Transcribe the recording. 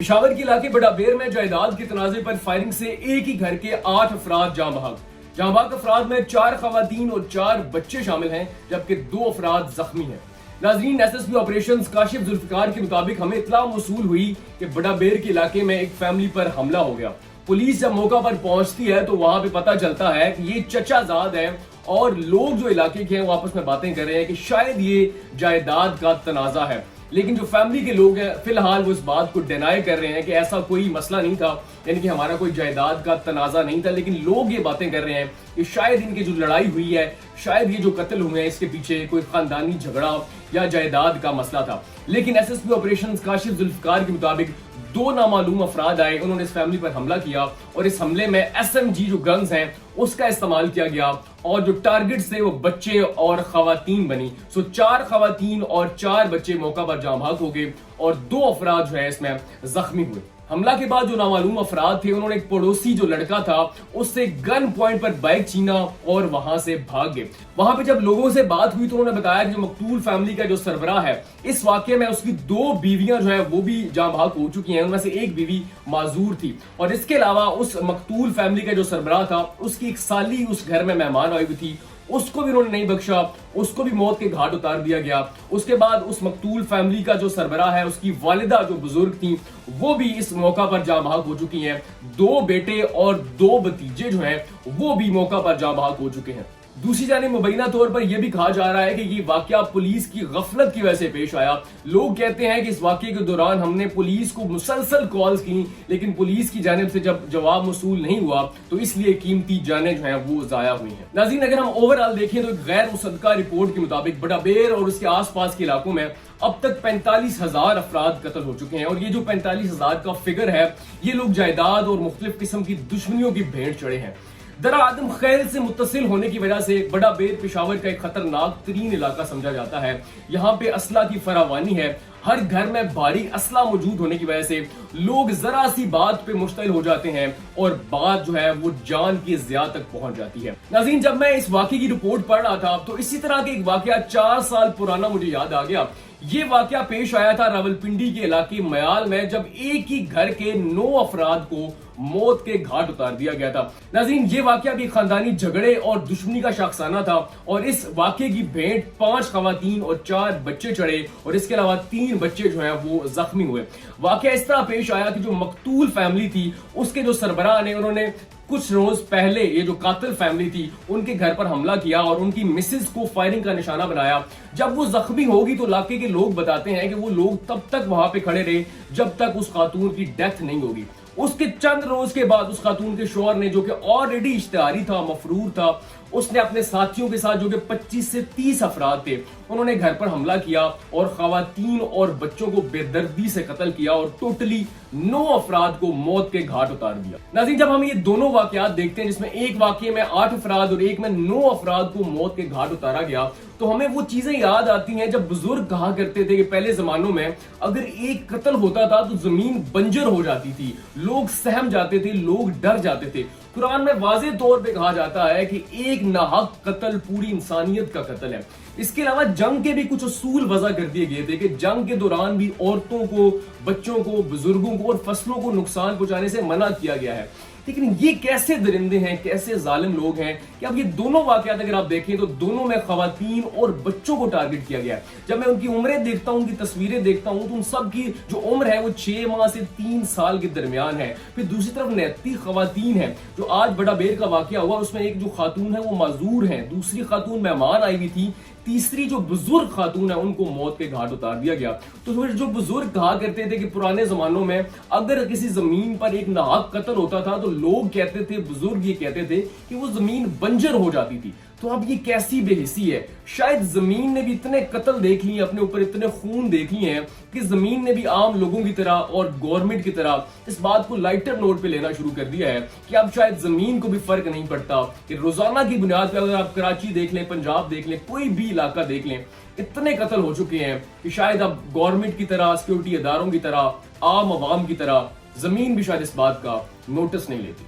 پشاور کے علاقے بڑا بیر میں جائیداد کے تنازع پر فائرنگ سے ایک ہی گھر کے 8 افراد جاں بحق افراد میں 4 خواتین اور 4 بچے شامل ہیں جبکہ 2 افراد زخمی ہیں۔ ناظرین، S S P operations Kashif Zulfiqar کے مطابق ہمیں اطلاع موصول ہوئی کہ بڑا بیر کے علاقے میں ایک فیملی پر حملہ ہو گیا۔ پولیس جب موقع پر پہنچتی ہے تو وہاں پہ پتہ چلتا ہے کہ یہ چچا زاد ہے اور لوگ جو علاقے کے ہیں وہ آپس میں باتیں کر رہے ہیں کہ شاید یہ جائیداد کا تنازع ہے، لیکن جو فیملی کے لوگ ہیں فی الحال وہ اس بات کو ڈینائی کر رہے ہیں کہ ایسا کوئی مسئلہ نہیں تھا، یعنی کہ ہمارا کوئی جائیداد کا تنازع نہیں تھا، لیکن لوگ یہ باتیں کر رہے ہیں کہ شاید ان کی جو لڑائی ہوئی ہے، شاید یہ جو قتل ہوئے ہیں اس کے پیچھے کوئی خاندانی جھگڑا یا جائیداد کا مسئلہ تھا۔ لیکن S S P operations Kashif Zulfiqar کے مطابق 2 نامعلوم افراد آئے، انہوں نے اس فیملی پر حملہ کیا اور اس حملے میں SMG جو گنز ہیں اس کا استعمال کیا گیا اور جو ٹارگٹس تھے وہ بچے اور خواتین بنی۔ 4 خواتین اور 4 بچے موقع پر جاں بحق ہو گئے اور 2 افراد جو ہے اس میں زخمی ہوئے۔ حملہ کے بعد جو نامعلوم افراد تھے انہوں نے ایک پڑوسی جو لڑکا تھا اس سے گن پوائنٹ پر بائک چھینا اور وہاں سے بھاگ گئے۔ وہاں پہ جب لوگوں سے بات ہوئی تو انہوں نے بتایا کہ جو مقتول فیملی کا جو سربراہ ہے اس واقعے میں اس کی 2 بیویاں جو ہیں وہ بھی جاں بحق ہو چکی ہیں، ان میں سے ایک بیوی معذور تھی، اور اس کے علاوہ اس مقتول فیملی کا جو سربراہ تھا اس کی ایک سالی اس گھر میں مہمان آئی ہوئی تھی، اس کو بھی انہوں نے نہیں بخشا، اس کو بھی موت کے گھاٹ اتار دیا گیا۔ اس کے بعد اس مقتول فیملی کا جو سربراہ ہے اس کی والدہ جو بزرگ تھیں وہ بھی اس موقع پر جاں بحق ہو چکی ہیں، 2 بیٹے اور 2 بھتیجے جو ہیں وہ بھی موقع پر جاں بحق ہو چکے ہیں۔ دوسری جانب مبینہ طور پر یہ بھی کہا جا رہا ہے کہ یہ واقعہ پولیس کی غفلت کی وجہ سے پیش آیا۔ لوگ کہتے ہیں کہ اس واقعے کے دوران ہم نے پولیس کو مسلسل کالز کی لیکن پولیس کی جانب سے جب جواب موصول نہیں ہوا تو اس لیے قیمتی جانیں جو ہیں وہ ضائع ہوئی ہیں۔ ناظرین، اگر ہم اوورآل دیکھیں تو ایک غیر مصدقہ رپورٹ کے مطابق بڑا بیر اور اس کے آس پاس کے علاقوں میں اب تک 45,000 افراد قتل ہو چکے ہیں، اور یہ جو 45,000 کا فگر ہے یہ لوگ جائیداد اور مختلف قسم کی دشمنیوں کی بھینٹ چڑھے ہیں۔ درہ عدم خیل سے متصل ہونے کی وجہ سے بڑا بیر پشاور کا ایک خطرناک ترین علاقہ سمجھا جاتا ہے۔ یہاں پہ اسلحہ کی فراوانی ہے، ہر گھر میں بھاری اسلحہ موجود ہونے کی وجہ سے لوگ ذرا سی بات پہ مشتعل ہو جاتے ہیں اور بات جو ہے وہ جان کی ضیاع تک پہنچ جاتی ہے۔ ناظرین، جب میں اس واقعے کی رپورٹ پڑھ رہا تھا تو اسی طرح کے ایک واقعہ 4 سال پرانا مجھے یاد آ گیا۔ یہ واقعہ پیش آیا تھا راولپنڈی کے علاقے میال میں، جب ایک ہی گھر کے 9 افراد کو موت کے گھاٹ اتار دیا گیا تھا۔ ناظرین، یہ واقعہ بھی خاندانی جھگڑے اور دشمنی کا شاخسانہ تھا اور اس واقعے کی بھینٹ 5 خواتین اور 4 بچے چڑھے اور اس کے علاوہ 3 بچے جو ہیں وہ زخمی ہوئے۔ واقعہ اس طرح پیش آیا کہ جو مقتول فیملی تھی اس کے جو سربراہ نے انہوں نے کچھ روز پہلے یہ جو قاتل فیملی تھی ان کے گھر پر حملہ کیا اور ان کی مسز کو فائرنگ کا نشانہ بنایا۔ جب وہ زخمی ہوگی تو علاقے کے لوگ بتاتے ہیں کہ وہ لوگ تب تک وہاں پہ کھڑے رہے جب تک اس خاتون کی ڈیتھ نہیں ہوگی۔ اس کے چند روز کے بعد اس خاتون کے شوہر نے، جو کہ آلریڈی اشتہاری تھا، مفرور تھا، اس نے اپنے ساتھیوں کے ساتھ جو کہ 25 سے 30 افراد تھے انہوں نے گھر پر حملہ کیا اور خواتین اور بچوں کو بے دردی سے قتل کیا اور ٹوٹلی 9 افراد کو موت کے گھاٹ اتار دیا۔ ناظرین، جب ہم یہ دونوں واقعات دیکھتے ہیں جس میں ایک واقعے میں 8 افراد اور ایک میں 9 افراد کو موت کے گھاٹ اتارا گیا تو ہمیں وہ چیزیں یاد آتی ہیں جب بزرگ کہا کرتے تھے کہ پہلے زمانوں میں اگر ایک قتل ہوتا تھا تو زمین بنجر ہو جاتی تھی، لوگ سہم جاتے تھے، لوگ ڈر جاتے تھے۔ قرآن میں واضح طور پہ کہا جاتا ہے کہ ایک ناحق قتل پوری انسانیت کا قتل ہے۔ اس کے علاوہ جنگ کے بھی کچھ اصول وضع کر دیے گئے تھے کہ جنگ کے دوران بھی عورتوں کو، بچوں کو، بزرگوں کو اور فصلوں کو نقصان پہنچانے سے منع کیا گیا ہے۔ لیکن یہ کیسے درندے ہیں، کیسے ظالم لوگ ہیں کہ اب یہ دونوں واقعات اگر آپ دیکھیں تو دونوں میں خواتین اور بچوں کو ٹارگٹ کیا گیا ہے۔ جب میں ان کی عمریں دیکھتا ہوں، ان کی تصویریں دیکھتا ہوں تو ان سب کی جو عمر ہے وہ 6 ماہ سے 3 سال کے درمیان ہے۔ پھر دوسری طرف 29 خواتین ہیں۔ جو آج بڑا بیر کا واقعہ ہوا اس میں ایک جو خاتون ہے وہ معذور ہیں، دوسری خاتون مہمان آئی ہوئی تھی، تیسری جو بزرگ خاتون ہے ان کو موت کے گھاٹ اتار دیا گیا۔ تو پھر جو بزرگ کہا کرتے تھے کہ پرانے زمانوں میں اگر کسی زمین پر ایک ناحق قتل ہوتا تھا تو لوگ کہتے تھے، بزرگ یہ کہتے تھے کہ وہ زمین بنجر ہو جاتی تھی۔ تو اب یہ کیسی بے حسی ہے؟ شاید زمین نے بھی اتنے قتل دیکھ لیے، اپنے اوپر اتنے خون دیکھ لیے ہیں کہ زمین نے بھی عام لوگوں کی طرح اور گورنمنٹ کی طرح اس بات کو لائٹر نوٹ پہ لینا شروع کر دیا ہے کہ اب شاید زمین کو بھی فرق نہیں پڑتا کہ روزانہ کی بنیاد پہ اگر آپ کراچی دیکھ لیں، پنجاب دیکھ لیں، کوئی بھی علاقہ دیکھ لیں، اتنے قتل ہو چکے ہیں کہ شاید اب گورنمنٹ کی طرح، سیکورٹی اداروں کی طرح، عام عوام کی طرح زمین بھی شاید اس بات کا نوٹس نہیں لیتی۔